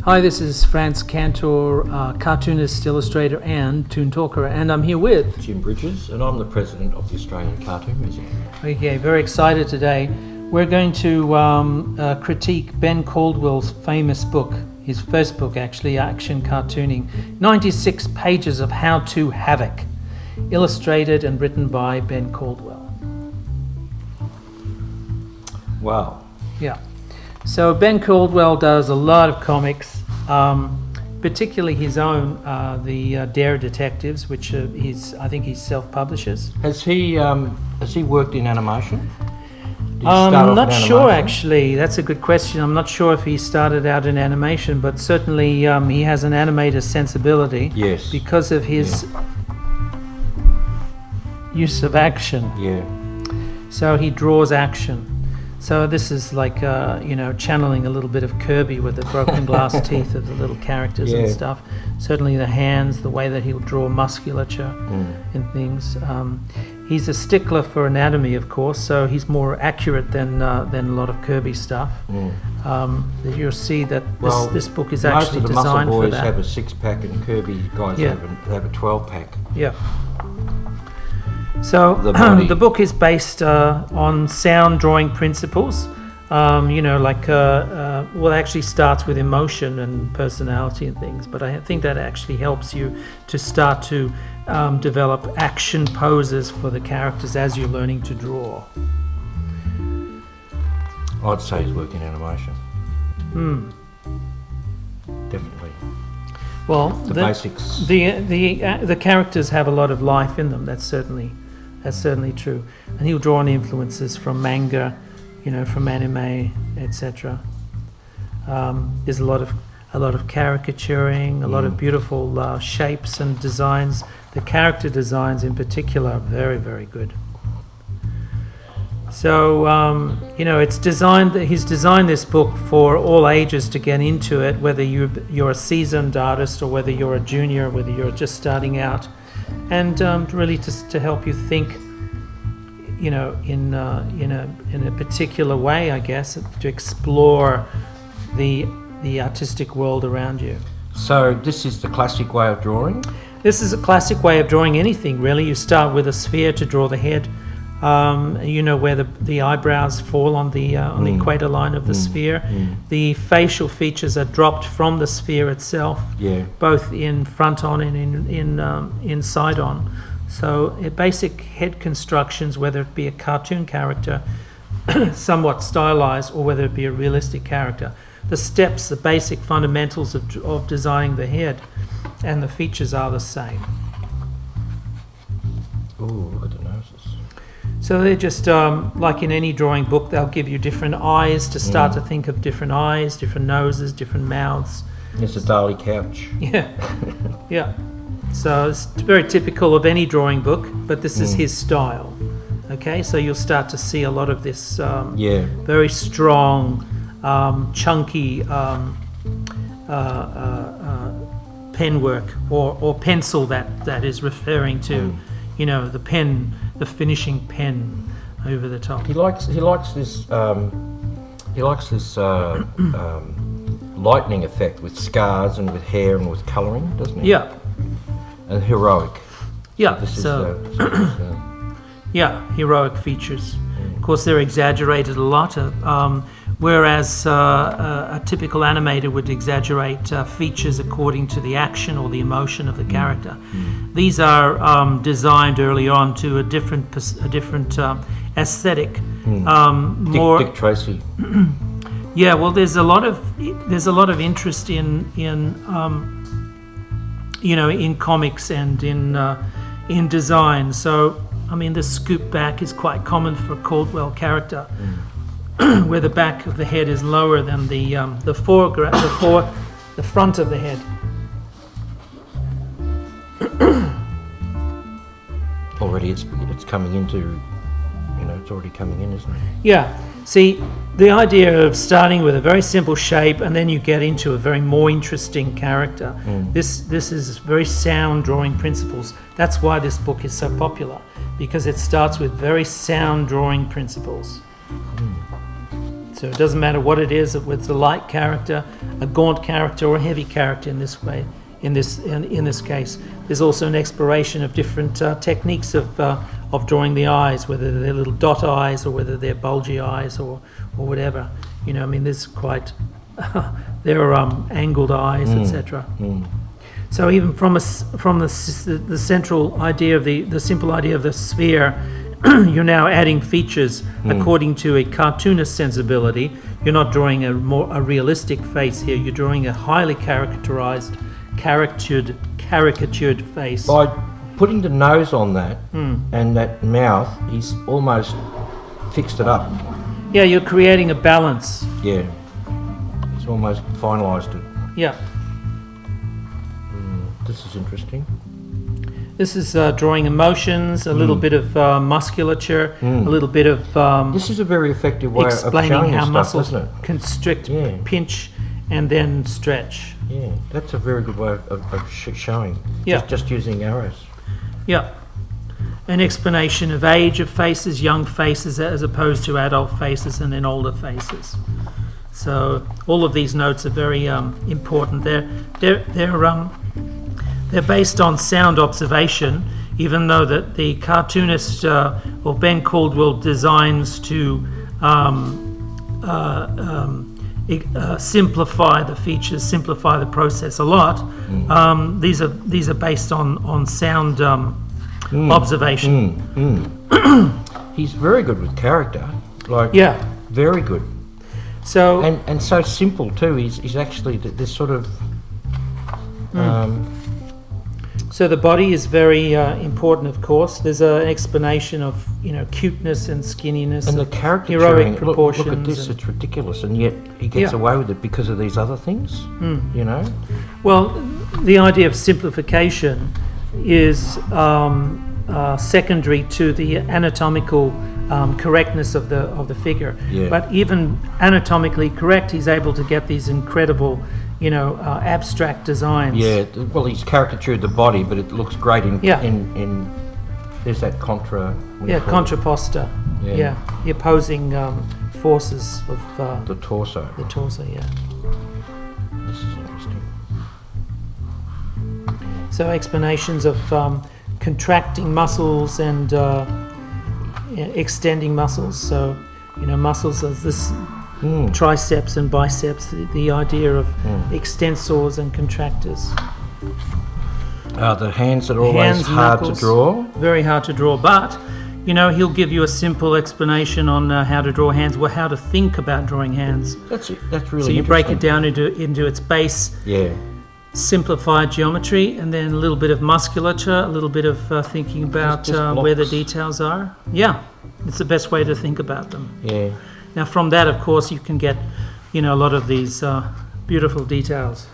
Hi, this is Franz Cantor, cartoonist, illustrator and toon talker, and I'm here with Jim Bridges, and I'm the president of the Australian Cartoon Museum. Okay, very excited today. We're going to critique Ben Caldwell's famous book, his first book actually, Action Cartooning, 96 pages of how-to havoc, illustrated and written by Ben Caldwell. Wow. Yeah. So Ben Caldwell does a lot of comics, particularly his own, the Dare Detectives, which I think he self-publishes. Has he worked in animation? I'm not sure actually. That's a good question. I'm not sure if he started out in animation, but certainly he has an animator sensibility. Yes. Because of his use of action. Yeah. So he draws action. So this is like, channeling a little bit of Kirby with the broken glass teeth of the little characters and stuff. Certainly the hands, the way that he'll draw musculature and things. He's a stickler for anatomy, of course, so he's more accurate than a lot of Kirby stuff. You'll see that this book is actually designed for that. Most of the muscle boys have a six-pack and Kirby guys have a 12-pack. Yeah. So the book is based on sound drawing principles. It actually starts with emotion and personality and things, but I think that actually helps you to start to develop action poses for the characters as you're learning to draw. I'd say he's working animation. Definitely. Well, the basics. The characters have a lot of life in them. That's certainly true. And he'll draw on influences from manga, from anime, etc. There's a lot of caricaturing, a lot of beautiful shapes and designs. The character designs in particular are very, very good. So it's designed. He's designed this book for all ages to get into it, whether you're a seasoned artist or whether you're a junior, whether you're just starting out, and really to help you think, in a particular way, I guess, to explore the artistic world around you. So this is the classic way of drawing? This is a classic way of drawing anything, really. You start with a sphere to draw the head. Where the eyebrows fall on the equator line of the sphere. The facial features are dropped from the sphere itself, both in front on and in side on. So basic head constructions, whether it be a cartoon character, somewhat stylized, or whether it be a realistic character. The steps, the basic fundamentals of designing the head and the features are the same. Oh, I don't know. So they're just like in any drawing book, they'll give you different eyes to start to think of different eyes, different noses, different mouths. It's a Dali couch. Yeah. So it's very typical of any drawing book, but this is his style. Okay, so you'll start to see a lot of this very strong, chunky pen work or pencil that is referring to, the pen. The finishing pen over the top. He likes this lightning effect with scars and with hair and with colouring, doesn't he? Yeah. And heroic. Yeah. Heroic features. Of course, they're exaggerated a lot. Whereas a typical animator would exaggerate features according to the action or the emotion of the character. These are designed early on to a different aesthetic. Dick Tracy. Yeah, well, there's a lot of interest in comics and in design. So the scoop back is quite common for a Caldwell character. Where the back of the head is lower than the front of the head. Already, it's coming into, it's already coming in, isn't it? Yeah. See, the idea of starting with a very simple shape and then you get into a very more interesting character. This is very sound drawing principles. That's why this book is so popular, because it starts with very sound drawing principles. So it doesn't matter what it is, if it's a light character, a gaunt character, or a heavy character in this way. In this case, there's also an exploration of different techniques of drawing the eyes, whether they're little dot eyes or whether they're bulgy eyes or whatever. You know, I mean, there's quite there are angled eyes, etc. So even from the central idea of the simple idea of the sphere, you're now adding features according to a cartoonist sensibility. You're not drawing a realistic face here. You're drawing a highly caricatured face. By putting the nose on that and that mouth, he's almost fixed it up. Yeah, you're creating a balance. Yeah, he's almost finalised it. Yeah. This is interesting. This is drawing emotions, a little bit of musculature, a little bit of This is a very effective way of explaining showing how stuff, muscles isn't it? constrict, Yeah. pinch, and then stretch. Yeah, that's a very good way of showing. Yeah. Just using arrows. Yeah. An explanation of age of faces, young faces, as opposed to adult faces and then older faces. So all of these notes are very important. They're based on sound observation, even though that the cartoonist or Ben Caldwell designs to simplify the features, simplify the process a lot. These are based on sound observation. He's very good with character. Like, Yeah. very good. So And so simple too. He's actually this sort of. So the body is very important, of course. There's an explanation of, cuteness and skinniness, And the of character heroic look proportions. at this, and- it's ridiculous, and yet he gets Yeah. away with it because of these other things, you know? Well, the idea of simplification is secondary to the anatomical correctness of the figure. Yeah. But even anatomically correct, he's able to get these incredible, abstract designs. Yeah, well, he's caricatured the body, but it looks great in Yeah. in there's that contra. what do you Yeah, call it? contraposta. Yeah. Yeah, the opposing forces of The torso. the torso. Yeah. This is interesting. So explanations of contracting muscles and extending muscles. So, muscles as this triceps and biceps. The idea of extensors and contractors. The hands are always Hands, hard knuckles. to draw. Very hard to draw, but he'll give you a simple explanation on how to draw hands, or how to think about drawing hands. That's really So you break it interesting. down into its base, Yeah, simplified geometry, and then a little bit of musculature, a little bit of thinking about Just where the blocks. details are. Yeah, it's the best way to think about them. yeah. Now from that, of course, you can get, a lot of these beautiful details.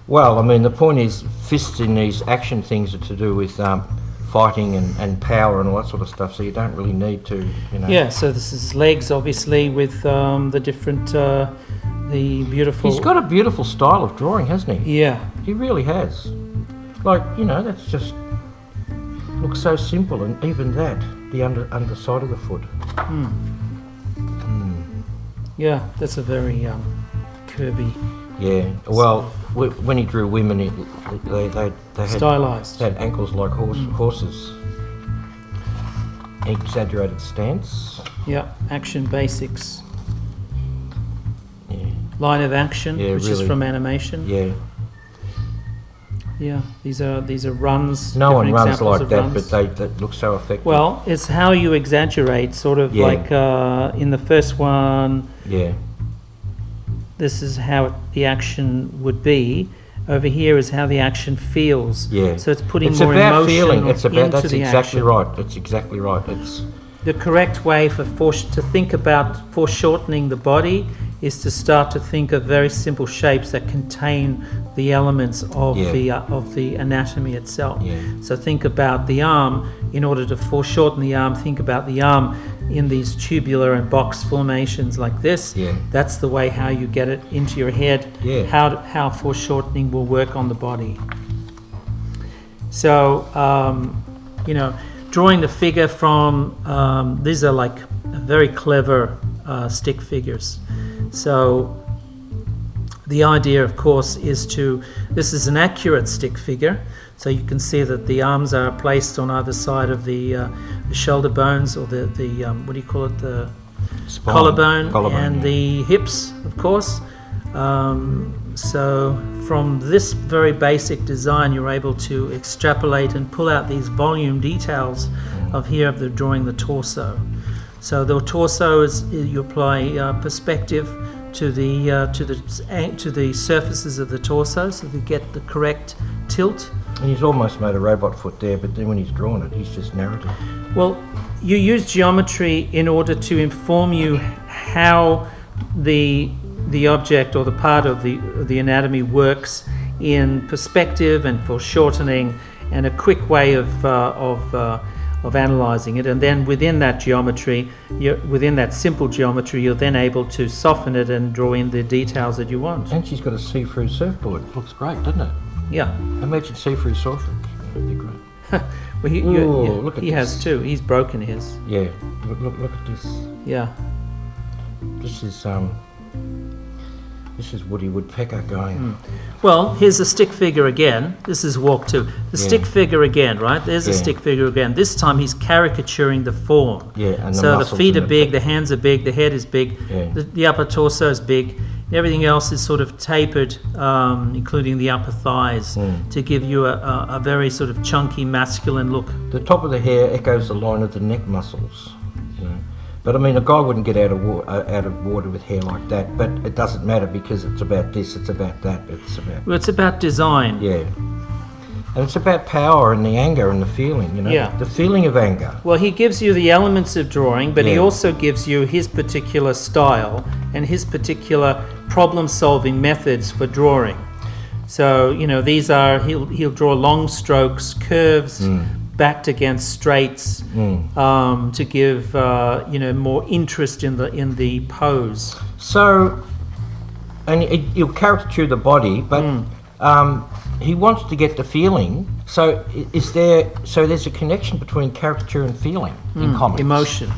Well, I mean, the point is, fists in these action things are to do with fighting and power and all that sort of stuff, so you don't really need to, Yeah, so this is legs, obviously, with the different, the beautiful... He's got a beautiful style of drawing, hasn't he? Yeah, He really has. Like, that's just... looks so simple, and even that, the underside of the foot. yeah, that's a very curvy, Yeah, well, when he drew women, they had... stylized. They had ankles like horses. Exaggerated stance. Yeah, action basics. Yeah, Line of action, Yeah, which is really. from animation. yeah. Yeah, these are runs. No one different runs examples like of that, runs. but they look so effective. Well, it's how you exaggerate, sort of Yeah. like in the first one, Yeah, this is how the action would be. Over here is how the action feels. yeah. So it's putting it's more about emotion feeling. It's about into that's the exactly action. right. That's exactly right. It's The correct way to think about foreshortening the body is to start to think of very simple shapes that contain the elements of the anatomy itself. Yeah. So think about the arm. In order to foreshorten the arm, think about the arm in these tubular and box formations like this. Yeah. That's the way how you get it into your head. Yeah. How foreshortening will work on the body. So drawing the figure from these are like a very clever stick figures. So the idea, of course, this is an accurate stick figure. So you can see that the arms are placed on either side of the shoulder bones, or the what do you call it, the Spine. collarbone, and yeah. the hips, of course. So from this very basic design, you're able to extrapolate and pull out these volume details of drawing the torso. So the torso is, you apply perspective to the surfaces of the torso, so you get the correct tilt. And he's almost made a robot foot there, but then when he's drawn it, he's just narrative. Well, you use geometry in order to inform you how the object or the part of the anatomy works in perspective and foreshortening, and a quick way of analysing it. And then within that geometry, within that simple geometry, you're then able to soften it and draw in the details that you want. And she's got a see-through surfboard. Looks great, doesn't it? Yeah. Imagine see-through surfing. That'd be great. Well, look at he this. has too. He's broken his. Yeah. Look at this. Yeah. This is Woody Woodpecker going. Well, here's a stick figure again. This is walk 2. The stick figure again, right? There's a stick figure again. This time he's caricaturing the form. Yeah, and so the muscles feet and are big, the hands are big, the head is big, Yeah. the upper torso is big. Everything else is sort of tapered, including the upper thighs, to give you a very sort of chunky, masculine look. The top of the hair echoes the line of the neck muscles. You know. But I mean, a guy wouldn't get out of water with hair like that. But it doesn't matter, because it's about this, it's about that, Well, it's about design. Yeah. And it's about power and the anger and the feeling, you know. Yeah. The feeling of anger. Well, he gives you the elements of drawing, but he Yeah. also gives you his particular style and his particular problem-solving methods for drawing. So, these are, he'll draw long strokes, curves, backed against straights, to give more interest in the pose. So, and he'll caricature the body, but he wants to get the feeling. So there's a connection between caricature and feeling in comics. Emotion.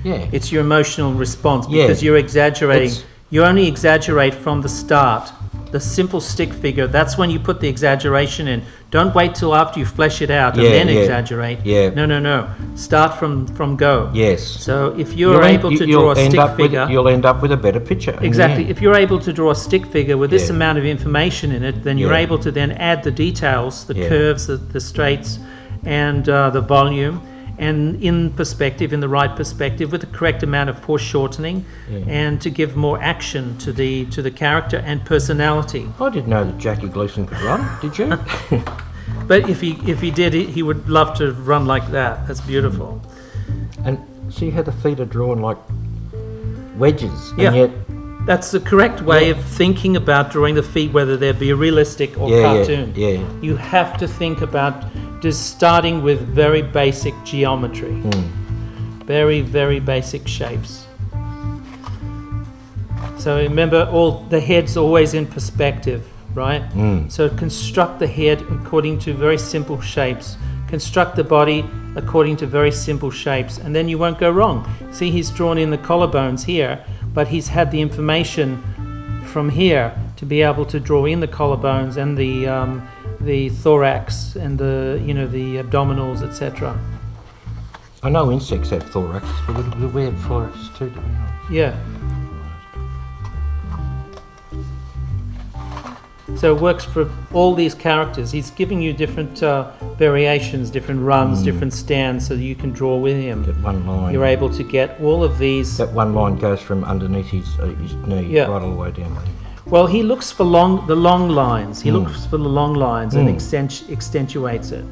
Yeah. It's your emotional response, Yeah. because you're exaggerating. You only exaggerate from the start. The simple stick figure, that's when you put the exaggeration in. Don't wait till after you flesh it out and then exaggerate. Yeah. No. Start from go. Yes. So if you're able to draw a stick figure... You'll end up with a better picture. Exactly. If you're able to draw a stick figure with this Yeah. amount of information in it, then you're able to then add the details, the curves, the straights, and the volume, and in perspective, in the right perspective, with the correct amount of foreshortening, and to give more action to the character and personality. I didn't know that Jackie Gleason could run, did you? But if he did, he would love to run like that. That's beautiful. And see how the feet are drawn like wedges. Yeah. And yet, That's the correct way of thinking about drawing the feet, whether they be realistic or cartoon. Yeah. You have to think about just starting with very basic geometry. Very, very basic shapes. So remember, the head's always in perspective, right? So construct the head according to very simple shapes. Construct the body according to very simple shapes, and then you won't go wrong. See, he's drawn in the collarbones here, but he's had the information from here to be able to draw in the collarbones and the thorax and the abdominals, etc. I know insects have thorax, but we have thorax too, do we not? Yeah. So it works for all these characters. He's giving you different variations, different runs, different stands, so that you can draw with him. That one line. You're able to get all of these. That one line goes from underneath his knee right all the way down there. Well, he looks for the long lines. He looks for the long lines and accentuates it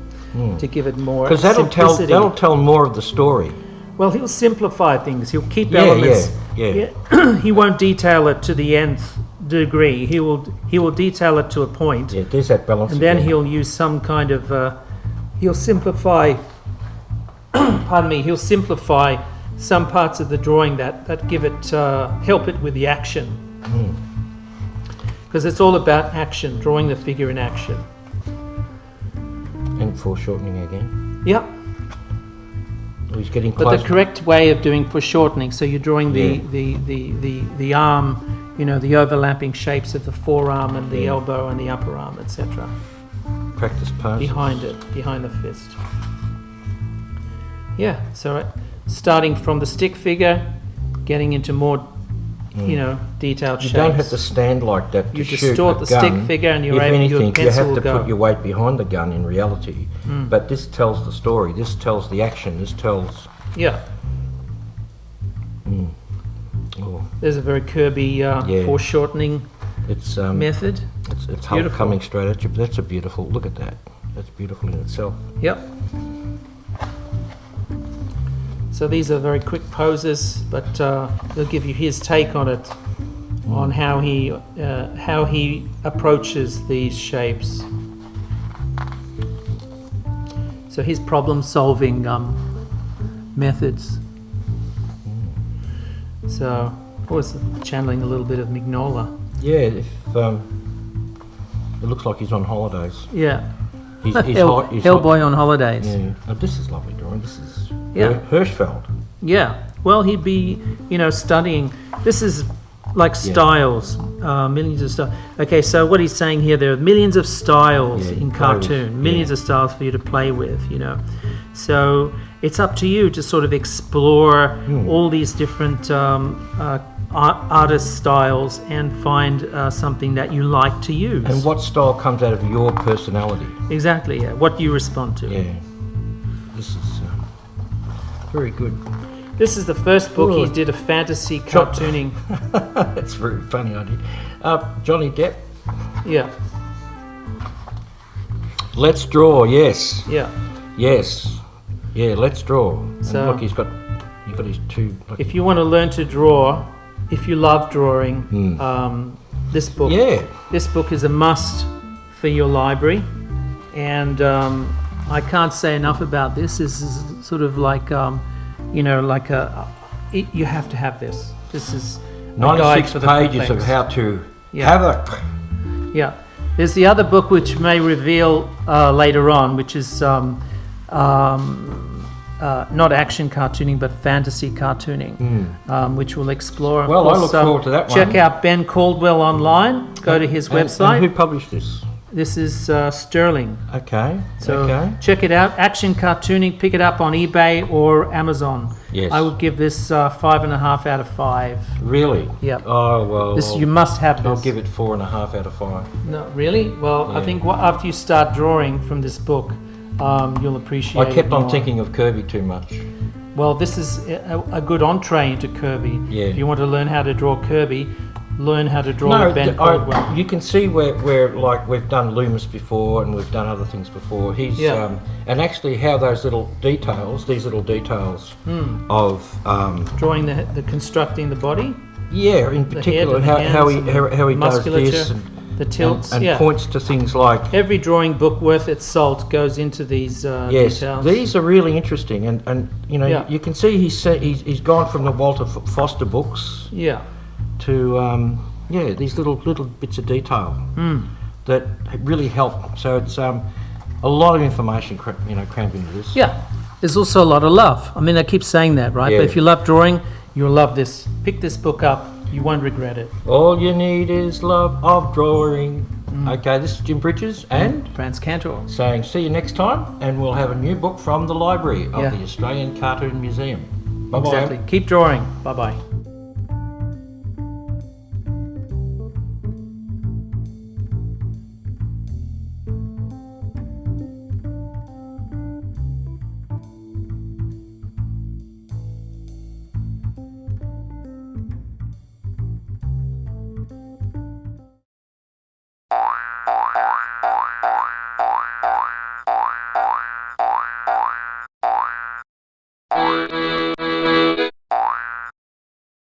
to give it more simplicity. Because that'll tell more of the story. Well, he'll simplify things. He'll keep elements. Yeah. He won't detail it to the nth degree. He will detail it to a point. Yeah, there's that balance. And then he'll use some kind of he'll simplify. Pardon me. He'll simplify some parts of the drawing that give it help it with the action. Because it's all about action, drawing the figure in action. And foreshortening again. Yep. he's getting But close. the correct way of doing foreshortening, so you're drawing Yeah. the arm, the overlapping shapes of the forearm and the Yeah. elbow and the upper arm, etc. Practice poses. Behind it, behind the fist. Yeah, so starting from the stick figure, getting into more, detailed You shapes. don't have to stand like that to You shoot distort a the stick gun. figure and If your anything, you pencil have will to go. put your weight behind the gun in reality. But this tells the story. This tells the action. This tells... Yeah, Oh, there's a very Kirby foreshortening it's method. it's Hulk Beautiful. coming straight at you. But that's a beautiful... Look at that. That's beautiful in itself. Yep. So these are very quick poses, but they'll give you his take on it, on how he approaches these shapes. So his problem-solving methods. So, I was channeling a little bit of Mignola. Yeah, if it looks like he's on holidays. Yeah. He's hot. He's hot. Hellboy on holidays. Yeah. Oh, this is lovely drawing. This is Yeah. Hirschfeld. Yeah. Well, he'd be, studying. This is like styles, millions of styles. Okay, so what he's saying here, there are millions of styles in cartoon, millions of styles for you to play with, So it's up to you to sort of explore all these different artist styles and find something that you like to use. And what style comes out of your personality? Exactly, yeah. What do you respond to? Yeah. This is very good. This is the first book Ooh. he did a fantasy cartooning. That's very funny idea. Johnny Depp. Yeah, Let's draw. Yes. yeah. Yes. Yeah. Let's draw. So- And look, he's got his two. Look. If you want to learn to draw, if you love drawing, this book. Yeah. This book is a must for your library, and I can't say enough about this. This is sort of like, you have to have this. This is a guide 96 for the pages of perplexed. how to Yeah. havoc. Yeah. There's the other book which may reveal later on, which is not action cartooning but fantasy cartooning, which we'll explore. Of Well, I course, look forward to that check one. out Ben Caldwell online. Go to his website. And who published this? This is Sterling. Okay. So okay. check it out. Action cartooning. Pick it up on eBay or Amazon. Yes. I would give this 5.5 out of 5. Really? Yep. Oh well. This you must have I'll this. give it 4.5 out of 5. No, really? Well, I Yeah. think after you start drawing from this book, you'll appreciate it I kept on more. thinking of Kirby too much. Well, this is a good entree into Kirby. Yeah. If you want to learn how to draw Kirby, learn how to draw with Ben Caldwell. you can see where like we've done Loomis before and we've done other things before. He's Yeah. and actually how these little details of Drawing the constructing the body, in the particular head, and the how he hands, and how he does musculature, this the tilts. and yeah. points to things like Every drawing book worth its salt goes into these yes, details. these are really interesting, and Yeah. you can see he's gone from the Walter Foster books Yeah. to these little bits of detail that really help. So it's a lot of information crammed into this. Yeah. There's also a lot of love. I mean, I keep saying that, right? Yeah. But if you love drawing, you'll love this. Pick this book up. You won't regret it. All you need is love of drawing. Okay, this is Jim Bridges and Franz Cantor. saying see you next time, and we'll have a new book from the library of Yeah. the Australian Cartoon Museum. Bye-bye. Exactly. Keep drawing. Bye-bye.